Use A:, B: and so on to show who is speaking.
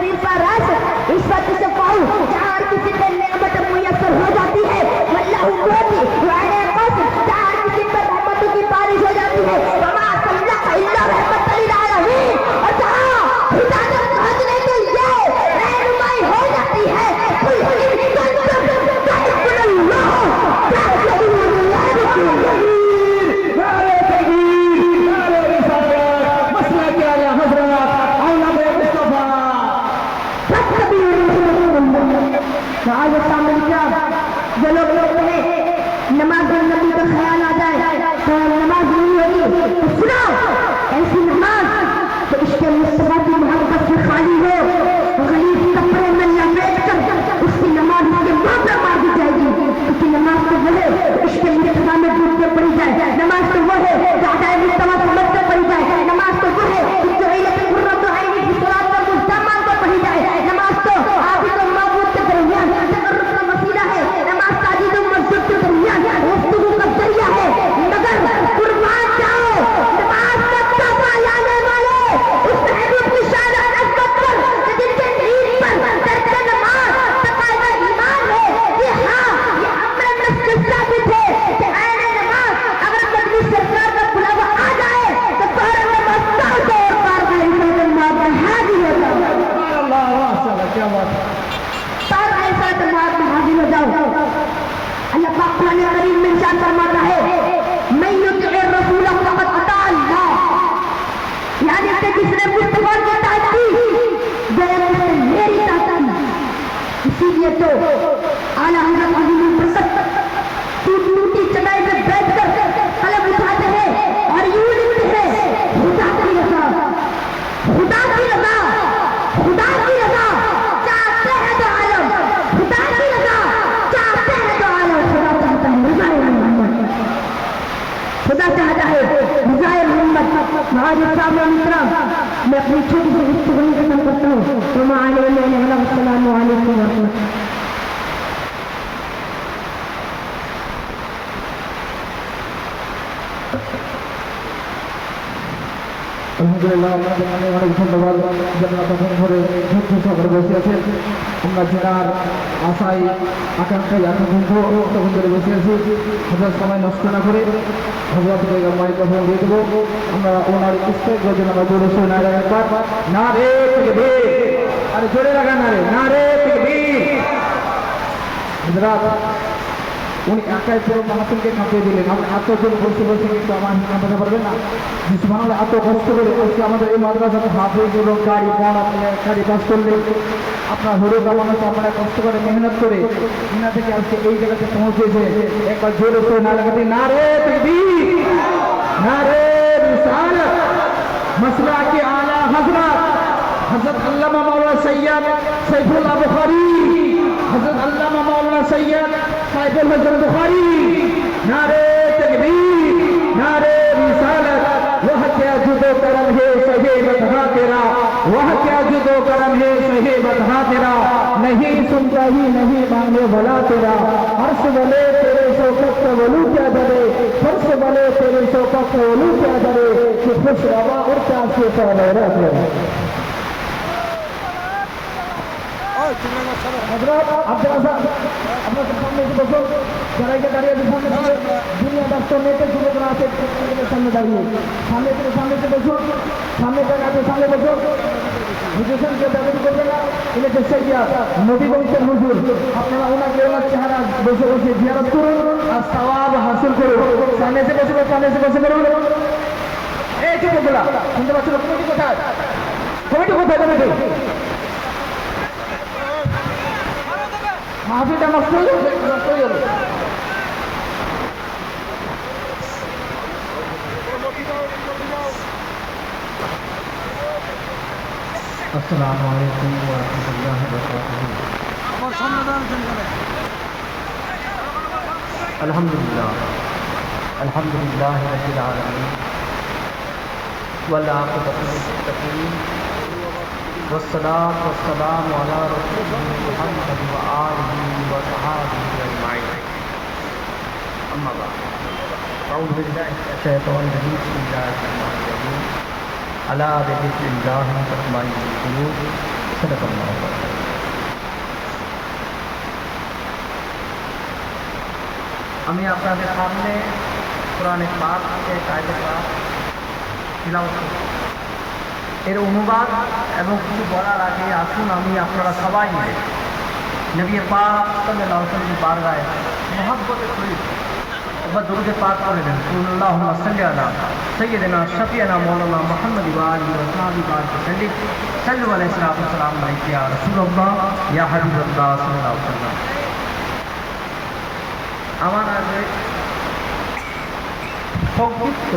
A: शरीर का रस इस वक्त से पाऊं जहाँ हर किसी पे नेमत मुयस्सर हो जाती है वल्लाह उम्मती वाले कस जहाँ हर किसी पे रहमतों की बारिश हो जाती है वमा सल्लल्लाहु इल्ला रहमतल लिल आलमीन और जहाँ हिदायत पहुंचने के लिए रहनुमाई हो जाती है कुल इन कंतुम तअकुलुल्लाह तअकुलुल्लाह
B: नारे तकबीर नारे रिसालत मसला क्या है हजरत औलाद मुस्तफा
A: आज सामने क्या जो लोग हैं नमाज नबी का ख्याल आ जाए तो नमाज नहीं होगी तो सुनो ऐसी नमाज तो इसके मुस्तफा की मोहब्बत से खाली हो गलीब कपड़े में लपेट कर उसकी नमाज उसके मुंह पर मार दी जाएगी उसकी नमाज तो वो है इसके मुस्तफा में डूब के पड़ी जाए नमाज तो वो है दादा मुस्तफा समझ कर पड़ी जाए नमाज तो वो है जो इलत गुर्रत तो आईनी की सलात पर मुस्तमान पर पड़ी जाए नमाज तो आप तो माबूद के दरमियान तकर्रुब का वसीला है नमाज साजिद और मस्जिद के दरमियान गुफ्तगू का जरिया है मगर कुर्बान जाओ नमाज का तोहफा लाने वाले उस महबूब की शान और अज़मत पर कि जिनके नींद पर तर्क नमाज तकाज़ा ईमान है कि हाँ ये हमरे नस्ल साबित है कि ऐने नमाज अगर मजलिस सरकार का बुलावा आ जाए तो फौरन नमाज पढ़ दो और कारवाई में नमाज में हाजिर हो जाओ
B: अल्लाह माशाअल्लाह क्या बात है
A: पर ऐसा नमाज में हाजिर हो जाओ अल्लाह पाक कुरान करीम में इरशाद फरमाता है मैं युतिअ रसूल फक़द अता अल्लाह यानी कि जिसने मुस्तफा की इताअत की गोया उसने मेरी इताअत की इसीलिए तो आला हज़रत अज़ीमुल बरकत टूटी चटाई पे बैठकर कलम उठाते हैं और यूं लिखते हैं खुदा की रज़ा खुदा की रज़ा खुदा की रज़ा चाहते हैं तो आलम खुदा की रज़ा चाहते हैं तो आलम खुदा चाहता है रज़ाए मोहम्मद खुदा चाहता है रज़ाए मोहम्मद महाराज साहब मैं अपनी छोटी सी गुफ्तगू खत्म करता हूँ अस्सलामु अलैकुम व रहमतुल्लाह
B: আলহামদুলিল্লাহ আপনাদের অনেক অনেক ধন্যবাদ যারা তখন ধরে ধৈর্য সহকারে বসে আছেন আমরা জেনার আশায় আকাঙ্ক্ষায় এতক্ষণ তখন ধরে বসে আছি হাজার সময় নষ্ট না করে হজরতকে মাইক্রোফোন দিয়ে দেবো আমরা ওনার ইস্তেক যেন আমরা জোরে শুনে না একবার না রে তাকবীর আরে জোরে লাগা না রে তাকবীর হযরত উনি একাই পুরো মাহফিলকে কাঁপিয়ে দিলেন আপনি এতজন বসে বসে কিন্তু আমার কাঁপাতে পারবেন না সুবহানাল্লাহ এত কষ্ট করে আজকে আমাদের এই মাদ্রাসাতে হাফেজ এবং গাড়ি পড়া গাড়ি পাস করলে আপনার হলো কামানো তো আপনারা কষ্ট করে মেহনত করে ইনা থেকে আজকে এই জায়গাতে পৌঁছেছে একবার জোরে করে না লাগাতে না রে তাকবীর না রে রিসালাত মাসলা के आला हजरत अल्लामा मौलाना सैयद सैफुल्लाह बुखारी हजरत अल्लामा मौलाना सैयद साइफुल हसन बुखारी नारे तकबीर नारे रिसालत वह क्या जुदो करम है सही बता तेरा वह क्या जुदो करम है सही बता तेरा नहीं सुनता ही नहीं मांगने वाला तेरा हर्ष बोले तेरे शौकत वलू क्या डरे हर्ष बोले तेरे शौकत वलू क्या डरे कि खुश रवा और क्या से तेरा আপনাদের সামনে এসে বসুন যারা এসে দাঁড়িয়ে আছে সামনে দুনিয়া ব্যস্ত নেটে যুবকরা আছে সামনে দাঁড়িয়ে সামনে এসে বসুন সামনে জায়গাতে সামনে বসুন হুজুর কেউ দাবি করবে না এটা চেষ্টা গিয়া নবী বংশের হুজুর আপনারা ওনাকে ওনার চেহারা বসে বসে জিয়ারত করুন আর সওয়াব হাসিল করুন সামনে এসে বসে বলুন এই যুবকরা শুনতে পাচ্ছেন কমিটি কোথায় কমিটি মাহফিলটা নষ্ট হয়ে যাবে আসসালামু আলাইকুম ওয়া রাহমাতুল্লাহি ওয়া বারাকাতুহু আমার সম্মান করে আলহামদুলিল্লাহ রাব্বিল আলামিন ওয়াল আকিবাতু লিল মুত্তাকিন والصلاة والسلام على رسول محمد وآله وصحبه أجمعين أما بعد أعوذ بالله من الشيطان الرجيم بسم الله الرحمن الرحيم ألا بذكر الله تطمئن القلوب
C: আমি আপনাদের সামনে কোরআনে পাক থেকে কায়দে পাক তিলাওয়াত করছি। এর অনুবাদ এবং কিছু বলার আগে আসুন আমি আপনারা সবাই মিলে নবী পাক সাল্লাল্লাহু আলাইহি ওয়াসাল্লাম বারগায় মহব্বতের সহিত একবার দরুদে পাক করে দেন। আল্লাহুম্মা সাল্লি আলা সাইয়্যিদিনা শাফিয়ানা মাওলানা মুহাম্মদ ওয়া আলিহি ওয়া সাহবিহি বারিক ওয়াসাল্লিম। সাল্লু আলাইহি ওয়া সাল্লাম আলাইকা ইয়া রাসূলুল্লাহ ইয়া হাবিবাল্লাহ সাল্লাল্লাহু আলাইহি ওয়াসাল্লাম। আমার আগে সংক্ষিপ্ত